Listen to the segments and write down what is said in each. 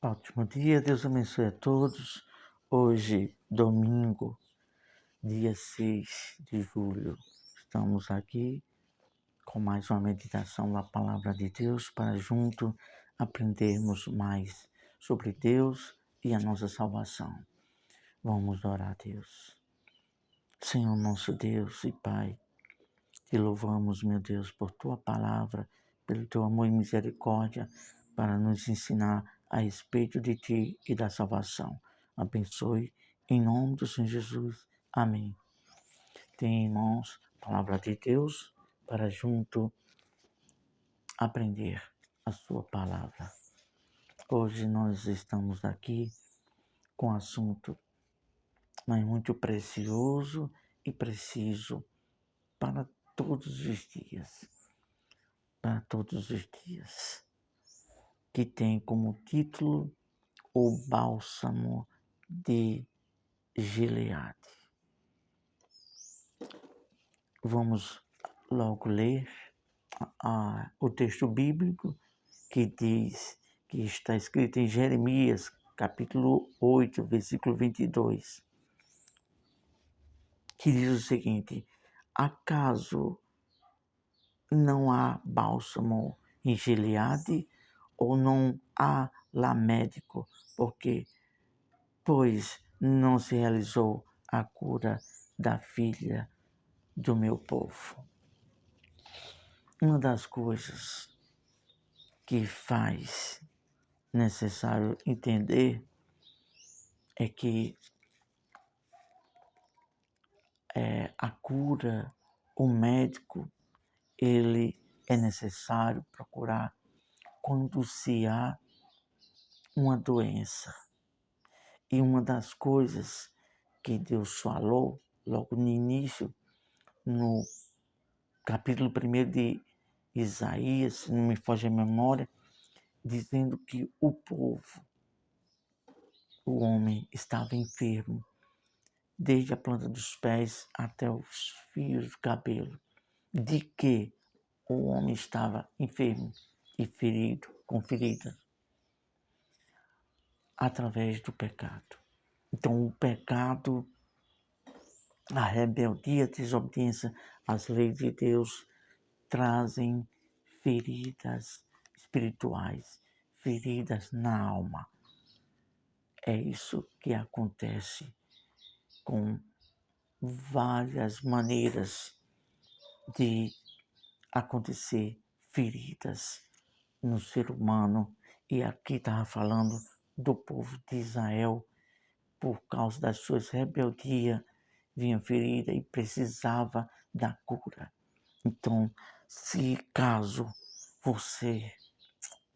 Ótimo dia, Deus abençoe a todos. Hoje, domingo, dia 6 de julho, estamos aqui com mais uma meditação da Palavra de Deus para junto aprendermos mais sobre Deus e a nossa salvação. Vamos orar a Deus. Senhor nosso Deus e Pai, te louvamos, meu Deus, por Tua Palavra, pelo Teu amor e misericórdia, para nos ensinar a respeito de Ti e da salvação. Abençoe, em nome do Senhor Jesus. Amém. Tem em mãos a Palavra de Deus, para junto aprender a Sua Palavra. Hoje nós estamos aqui com um assunto, mas muito precioso e preciso para todos os dias. Para todos os dias, que tem como título O Bálsamo de Gileade. Vamos logo ler o texto bíblico que diz, que está escrito em Jeremias, capítulo 8, versículo 22, que diz o seguinte: acaso não há bálsamo em Gileade, ou não há lá médico, pois não se realizou a cura da filha do meu povo. Uma das coisas que faz necessário entender é que a cura, o médico, ele é necessário procurar quando se há uma doença. E uma das coisas que Deus falou logo no início, no capítulo 1 de Isaías, se não me foge a memória, dizendo que o povo, o homem, estava enfermo, desde a planta dos pés até os fios do cabelo, de que o homem estava enfermo e ferido, com feridas, através do pecado. Então, o pecado, a rebeldia, a desobediência às leis de Deus trazem feridas espirituais, feridas na alma. É isso que acontece com várias maneiras de acontecer feridas no ser humano. E aqui estava falando do povo de Israel, por causa das suas rebeldias, vinha ferida e precisava da cura. Então, se caso você,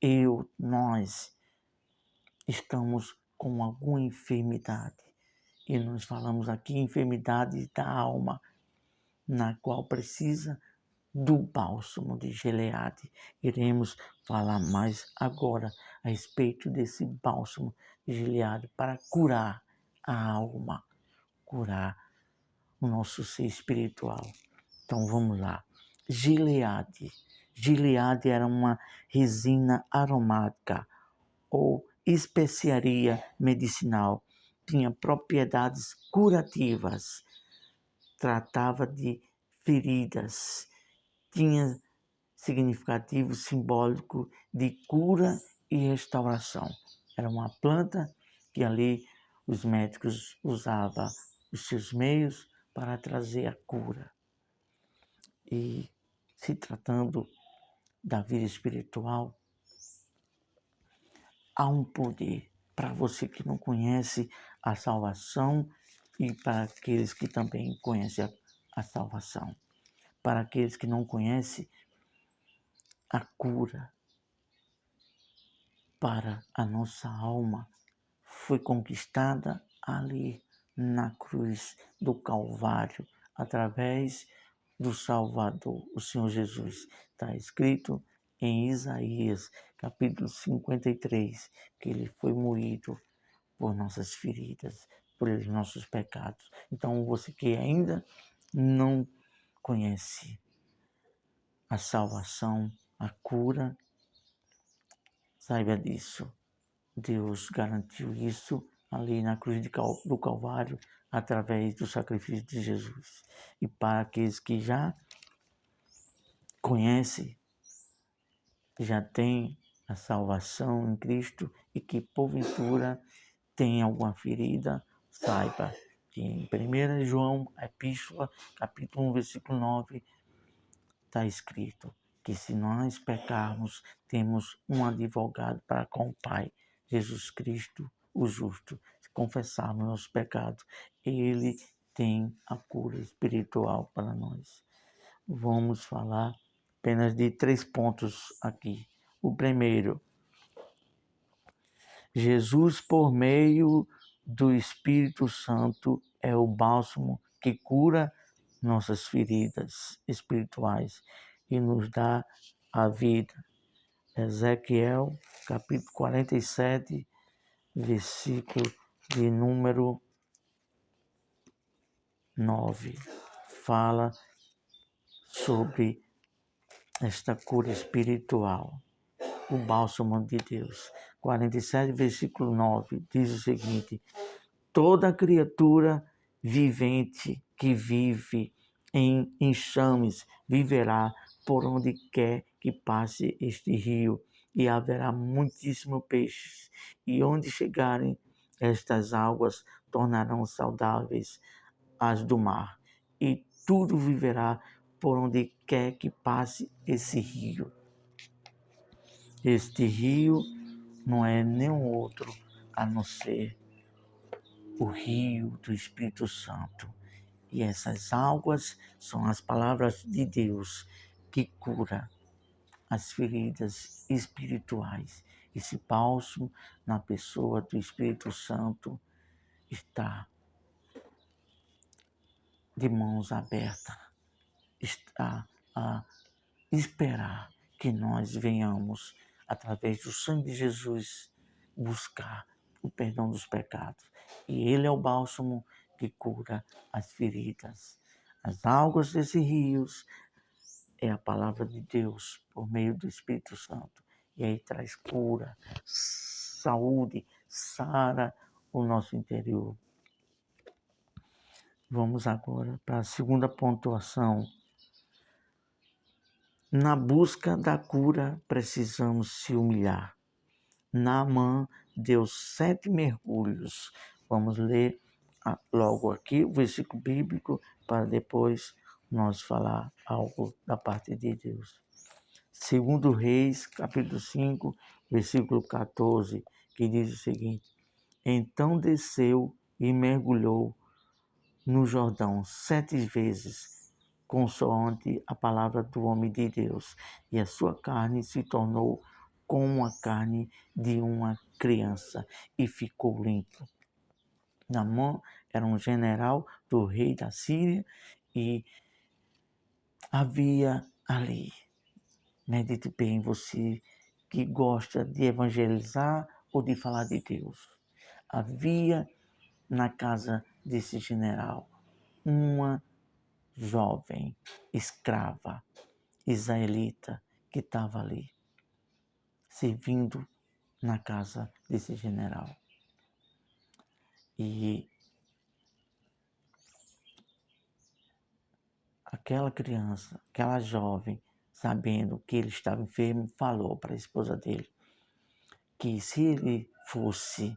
eu, nós estamos com alguma enfermidade, e nós falamos aqui enfermidade da alma, na qual precisa do bálsamo de Gileade. Iremos falar mais agora a respeito desse bálsamo de Gileade para curar a alma, curar o nosso ser espiritual. Então vamos lá. Gileade. Gileade era uma resina aromática ou especiaria medicinal. Tinha propriedades curativas. Tratava de feridas. Tinha significativo simbólico de cura e restauração. Era uma planta que ali os médicos usavam os seus meios para trazer a cura. E se tratando da vida espiritual, há um poder para você que não conhece a salvação e para aqueles que também conhecem a salvação. Para aqueles que não conhecem a cura para a nossa alma, foi conquistada ali na cruz do Calvário, através do Salvador, o Senhor Jesus. Está escrito em Isaías, capítulo 53, que ele foi moído por nossas feridas, por nossos pecados. Então, você que ainda não conhece a salvação, a cura, saiba disso. Deus garantiu isso ali na cruz do Calvário, através do sacrifício de Jesus. E para aqueles que já conhecem, já têm a salvação em Cristo e que porventura tem alguma ferida, saiba que em 1 João, Epístola, capítulo 1, versículo 9, está escrito que se nós pecarmos, temos um advogado para com o Pai, Jesus Cristo, o justo. Se confessarmos nossos pecados, Ele tem a cura espiritual para nós. Vamos falar apenas de 3 pontos aqui. O primeiro, Jesus, por meio do Espírito Santo, é o bálsamo que cura nossas feridas espirituais e nos dá a vida. Ezequiel, capítulo 47, versículo de número 9, fala sobre esta cura espiritual, o bálsamo de Deus. 47, versículo 9, diz o seguinte: toda criatura vivente que vive em enxames viverá por onde quer que passe este rio, e haverá muitíssimo peixes. E onde chegarem estas águas, tornarão saudáveis as do mar, e tudo viverá por onde quer que passe esse rio. Este rio não é nenhum outro a não ser o rio do Espírito Santo. E essas águas são as palavras de Deus que cura as feridas espirituais. Esse bálsamo na pessoa do Espírito Santo está de mãos abertas, está a esperar que nós venhamos, através do sangue de Jesus, buscar o perdão dos pecados. E Ele é o bálsamo que cura as feridas. As águas desses rios é a palavra de Deus por meio do Espírito Santo. E aí traz cura, saúde, sara o nosso interior. Vamos agora para a segunda pontuação. Na busca da cura, precisamos se humilhar. Naamã deu 7 mergulhos. Vamos ler logo aqui o versículo bíblico para depois nós falar algo da parte de Deus. Segundo Reis, capítulo 5, versículo 14, que diz o seguinte: então desceu e mergulhou no Jordão 7 vezes, consoante a palavra do homem de Deus, e a sua carne se tornou como a carne de uma criança, e ficou limpo. Naamã era um general do rei da Síria, e havia ali, medite bem, você que gosta de evangelizar ou de falar de Deus, havia na casa desse general uma jovem escrava israelita que estava ali, servindo na casa desse general. E aquela criança, aquela jovem, sabendo que ele estava enfermo, falou para a esposa dele que se ele fosse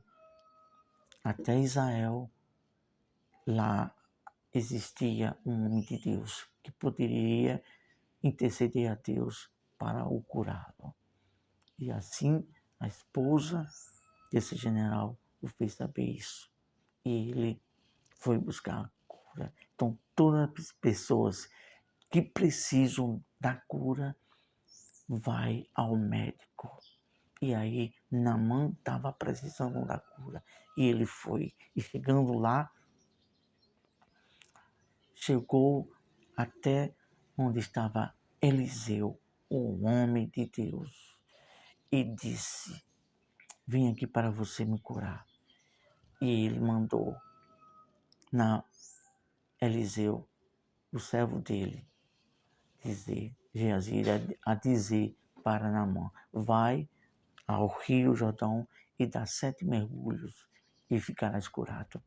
até Israel, lá existia um homem de Deus que poderia interceder a Deus para o curá-lo. E assim a esposa desse general o fez saber isso. E ele foi buscar a cura. Então, todas as pessoas que precisam da cura, vai ao médico. E aí, Naamã estava precisando da cura. E ele foi. E chegando lá, chegou até onde estava Eliseu, o homem de Deus, e disse: vim aqui para você me curar. E ele mandou Eliseu, o servo dele, dizer, Geazi, a dizer para Naamã: vai ao rio Jordão e dá 7 mergulhos e ficarás curado.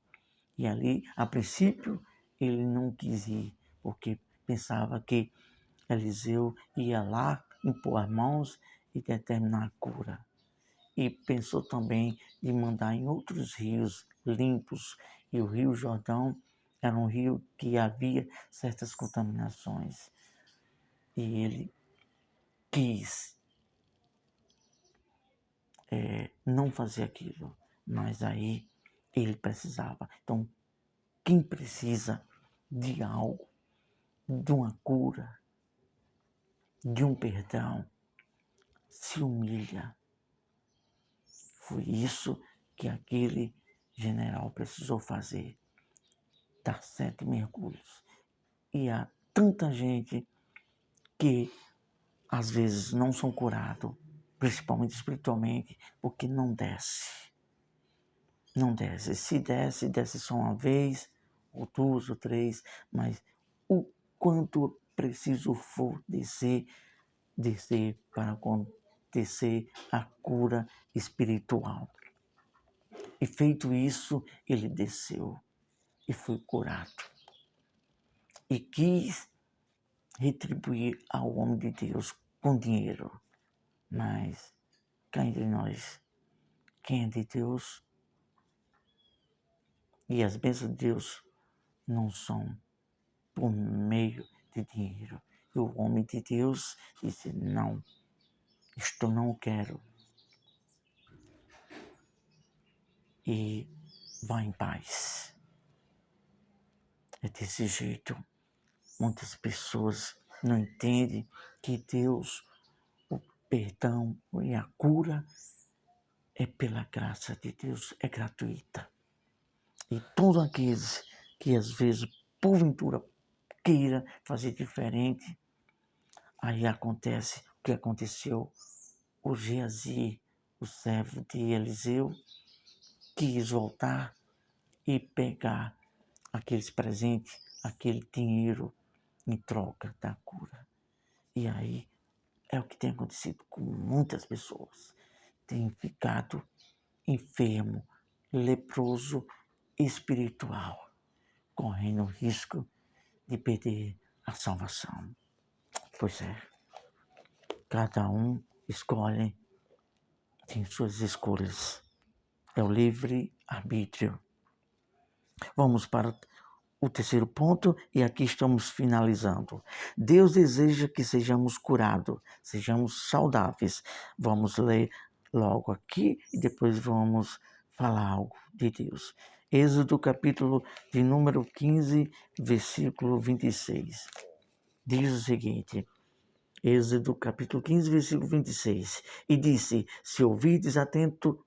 E ali, a princípio, ele não quis ir, porque pensava que Eliseu ia lá impor as mãos e determinar a cura. E pensou também de mandar em outros rios limpos, e o Rio Jordão era um rio que havia certas contaminações. E ele quis não fazer aquilo, mas aí ele precisava. Então, quem precisa de algo, de uma cura, de um perdão, se humilha. Foi isso que aquele general precisou fazer, dar 7 mergulhos. E há tanta gente que às vezes não são curados, principalmente espiritualmente, porque não desce. Não desce. Se desce, desce só uma vez, ou 2 ou 3, mas o quanto preciso for descer para acontecer a cura espiritual. E feito isso, ele desceu e foi curado. E quis retribuir ao homem de Deus com dinheiro. Mas cá entre nós, quem é de Deus e as bênçãos de Deus não são por meio de dinheiro. E o homem de Deus disse, não, isto não quero. E vá em paz. É desse jeito. Muitas pessoas não entendem que Deus, o perdão e a cura é pela graça de Deus, é gratuita. E todos aqueles que às vezes, porventura, queira fazer diferente, aí acontece o que aconteceu. O Geazi, o servo de Eliseu, quis voltar e pegar aqueles presentes, aquele dinheiro em troca da cura. E aí é o que tem acontecido com muitas pessoas. Tem ficado enfermo, leproso espiritual, correndo o risco de perder a salvação. Pois é, cada um escolhe, tem suas escolhas. É o livre-arbítrio. Vamos para o terceiro ponto, e aqui estamos finalizando. Deus deseja que sejamos curados, sejamos saudáveis. Vamos ler logo aqui e depois vamos falar algo de Deus. Êxodo capítulo de número 15, versículo 26. Diz o seguinte, Êxodo capítulo 15, versículo 26. E disse, se ouvides atento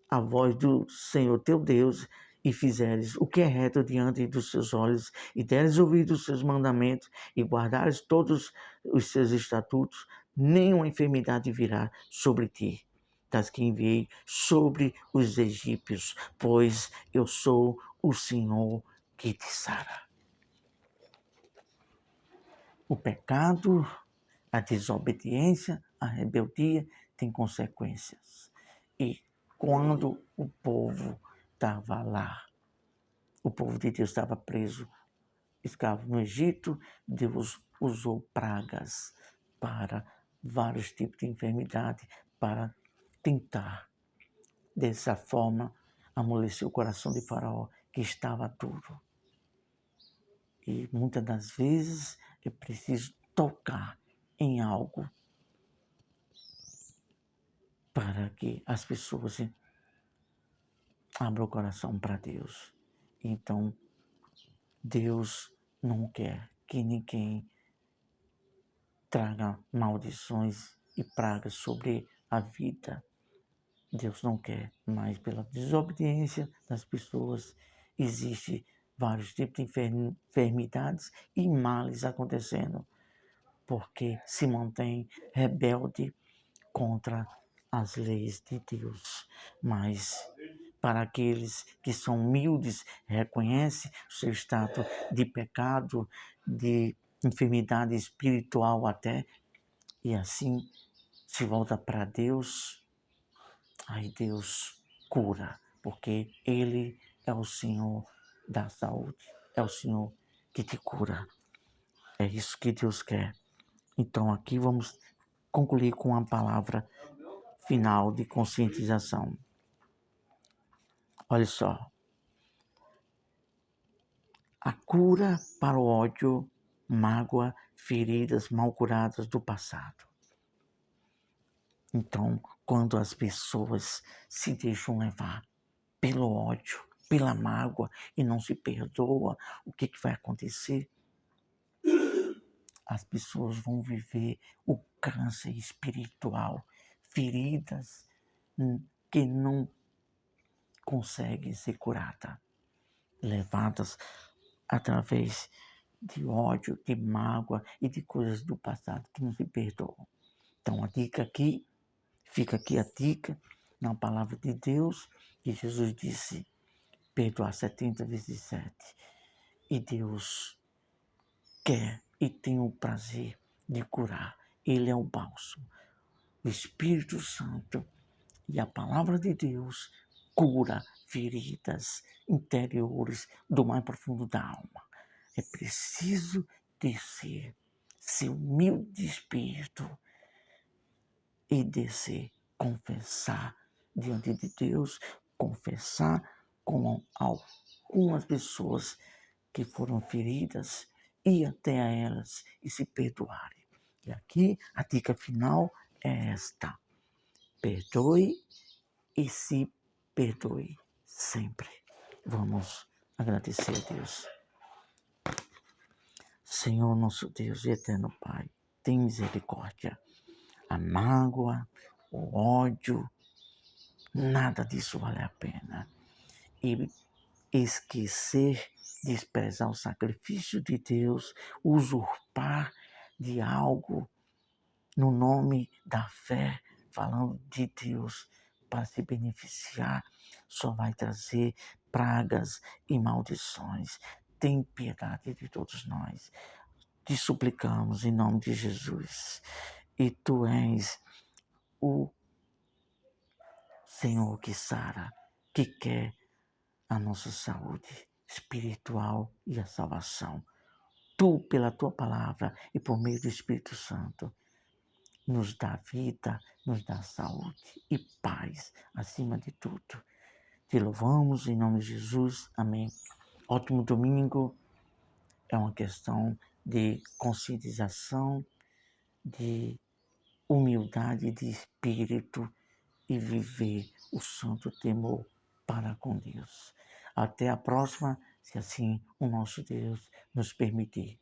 a voz do Senhor teu Deus, e fizeres o que é reto diante dos seus olhos, e deres ouvido os seus mandamentos, e guardares todos os seus estatutos, nenhuma enfermidade virá sobre ti, das que enviei sobre os egípcios, pois eu sou o Senhor que te sara. O pecado, a desobediência, a rebeldia tem consequências. E quando o povo estava lá, o povo de Deus estava preso, escravo no Egito, Deus usou pragas para vários tipos de enfermidade, para tentar, dessa forma, amolecer o coração de Faraó, que estava duro. E muitas das vezes é preciso tocar em algo para que as pessoas abram o coração para Deus. Então, Deus não quer que ninguém traga maldições e pragas sobre a vida. Deus não quer, mas pela desobediência das pessoas existe vários tipos de enfermidades e males acontecendo, porque se mantém rebelde contra as leis de Deus. Mas para aqueles que são humildes, reconhecem o seu estado de pecado, de enfermidade espiritual até, e assim se volta para Deus, aí Deus cura, porque Ele é o Senhor da saúde, é o Senhor que te cura. É isso que Deus quer. Então aqui vamos concluir com uma palavra final de conscientização. Olha só. A cura para o ódio, mágoa, feridas mal curadas do passado. Então, quando as pessoas se deixam levar pelo ódio, pela mágoa e não se perdoam, o que vai acontecer? As pessoas vão viver o câncer espiritual, feridas que não conseguem ser curadas, levadas através de ódio, de mágoa e de coisas do passado que não se perdoam. Então a dica aqui, fica aqui a dica, na palavra de Deus, que Jesus disse, perdoar 70 vezes 7. E Deus quer e tem o prazer de curar. Ele é o bálsamo. O Espírito Santo e a palavra de Deus cura feridas interiores do mais profundo da alma. É preciso descer, ser humilde de espírito e descer, confessar diante de Deus, confessar com algumas pessoas que foram feridas, ir até a elas e se perdoarem. E aqui a dica final é esta: perdoe e se perdoe sempre. Vamos agradecer a Deus. Senhor nosso Deus e eterno Pai, tem misericórdia. A mágoa, o ódio, nada disso vale a pena. E esquecer, desprezar o sacrifício de Deus, usurpar de algo no nome da fé, falando de Deus para se beneficiar, só vai trazer pragas e maldições. Tem piedade de todos nós. Te suplicamos em nome de Jesus. E tu és o Senhor que sara, que quer a nossa saúde espiritual e a salvação. Tu, pela tua palavra e por meio do Espírito Santo, nos dá vida, nos dá saúde e paz acima de tudo. Te louvamos em nome de Jesus. Amém. Ótimo domingo. É uma questão de conscientização, de humildade de espírito e viver o santo temor para com Deus. Até a próxima, se assim o nosso Deus nos permitir.